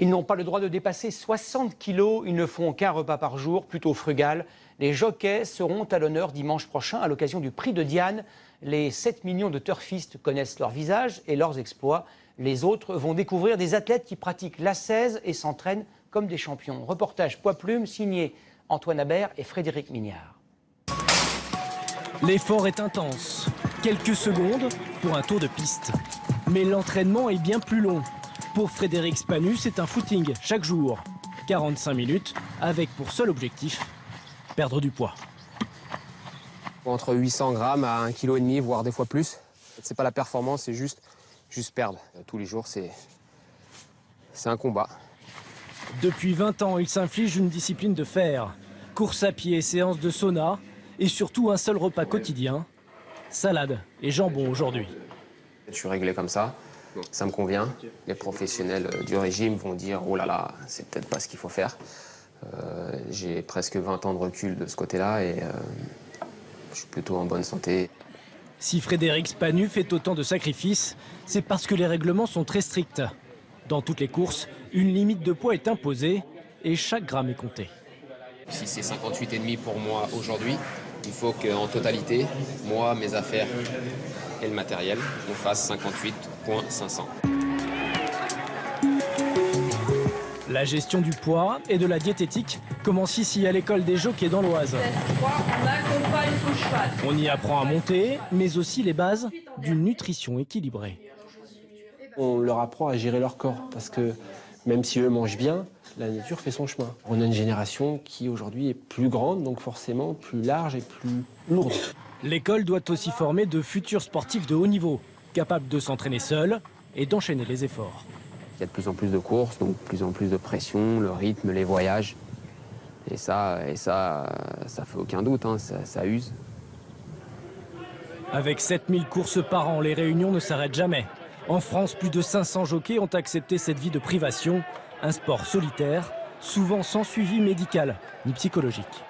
Ils n'ont pas le droit de dépasser 60 kilos. Ils ne font qu'un repas par jour, plutôt frugal. Les jockeys seront à l'honneur dimanche prochain à l'occasion du prix de Diane. Les 7 millions de turfistes connaissent leur visage et leurs exploits. Les autres vont découvrir des athlètes qui pratiquent l'ascèse et s'entraînent comme des champions. Reportage Poids-Plume signé Antoine Habert et Frédéric Mignard. L'effort est intense. Quelques secondes pour un tour de piste. Mais l'entraînement est bien plus long. Pour Frédéric Spanu, c'est un footing chaque jour. 45 minutes avec pour seul objectif perdre du poids. Entre 800 grammes à 1,5 kg, voire des fois plus. C'est pas la performance, c'est juste perdre. Tous les jours, c'est un combat. Depuis 20 ans, il s'inflige une discipline de fer. Course à pied, séance de sauna et surtout un seul repas quotidien. Salade et jambon aujourd'hui. Je suis réglé comme ça me convient. Les professionnels du régime vont dire « Oh là là, c'est peut-être pas ce qu'il faut faire ». J'ai presque 20 ans de recul de ce côté-là et je suis plutôt en bonne santé. Si Frédéric Spanu fait autant de sacrifices, c'est parce que les règlements sont très stricts. Dans toutes les courses, une limite de poids est imposée et chaque gramme est compté. Si c'est 58,5 pour moi aujourd'hui, il faut qu'en totalité, moi, mes affaires et le matériel, on fasse 58,500. La gestion du poids et de la diététique commence ici à l'école des jockeys dans l'Oise. On y apprend à monter, mais aussi les bases d'une nutrition équilibrée. On leur apprend à gérer leur corps, parce que même si eux mangent bien, la nature fait son chemin. On a une génération qui aujourd'hui est plus grande, donc forcément plus large et plus lourde. L'école doit aussi former de futurs sportifs de haut niveau, capables de s'entraîner seuls et d'enchaîner les efforts. Il y a de plus en plus de courses, donc de plus en plus de pression, le rythme, les voyages. Et ça fait aucun doute, hein, ça use. Avec 7000 courses par an, les réunions ne s'arrêtent jamais. En France, plus de 500 jockeys ont accepté cette vie de privation, un sport solitaire, souvent sans suivi médical ni psychologique.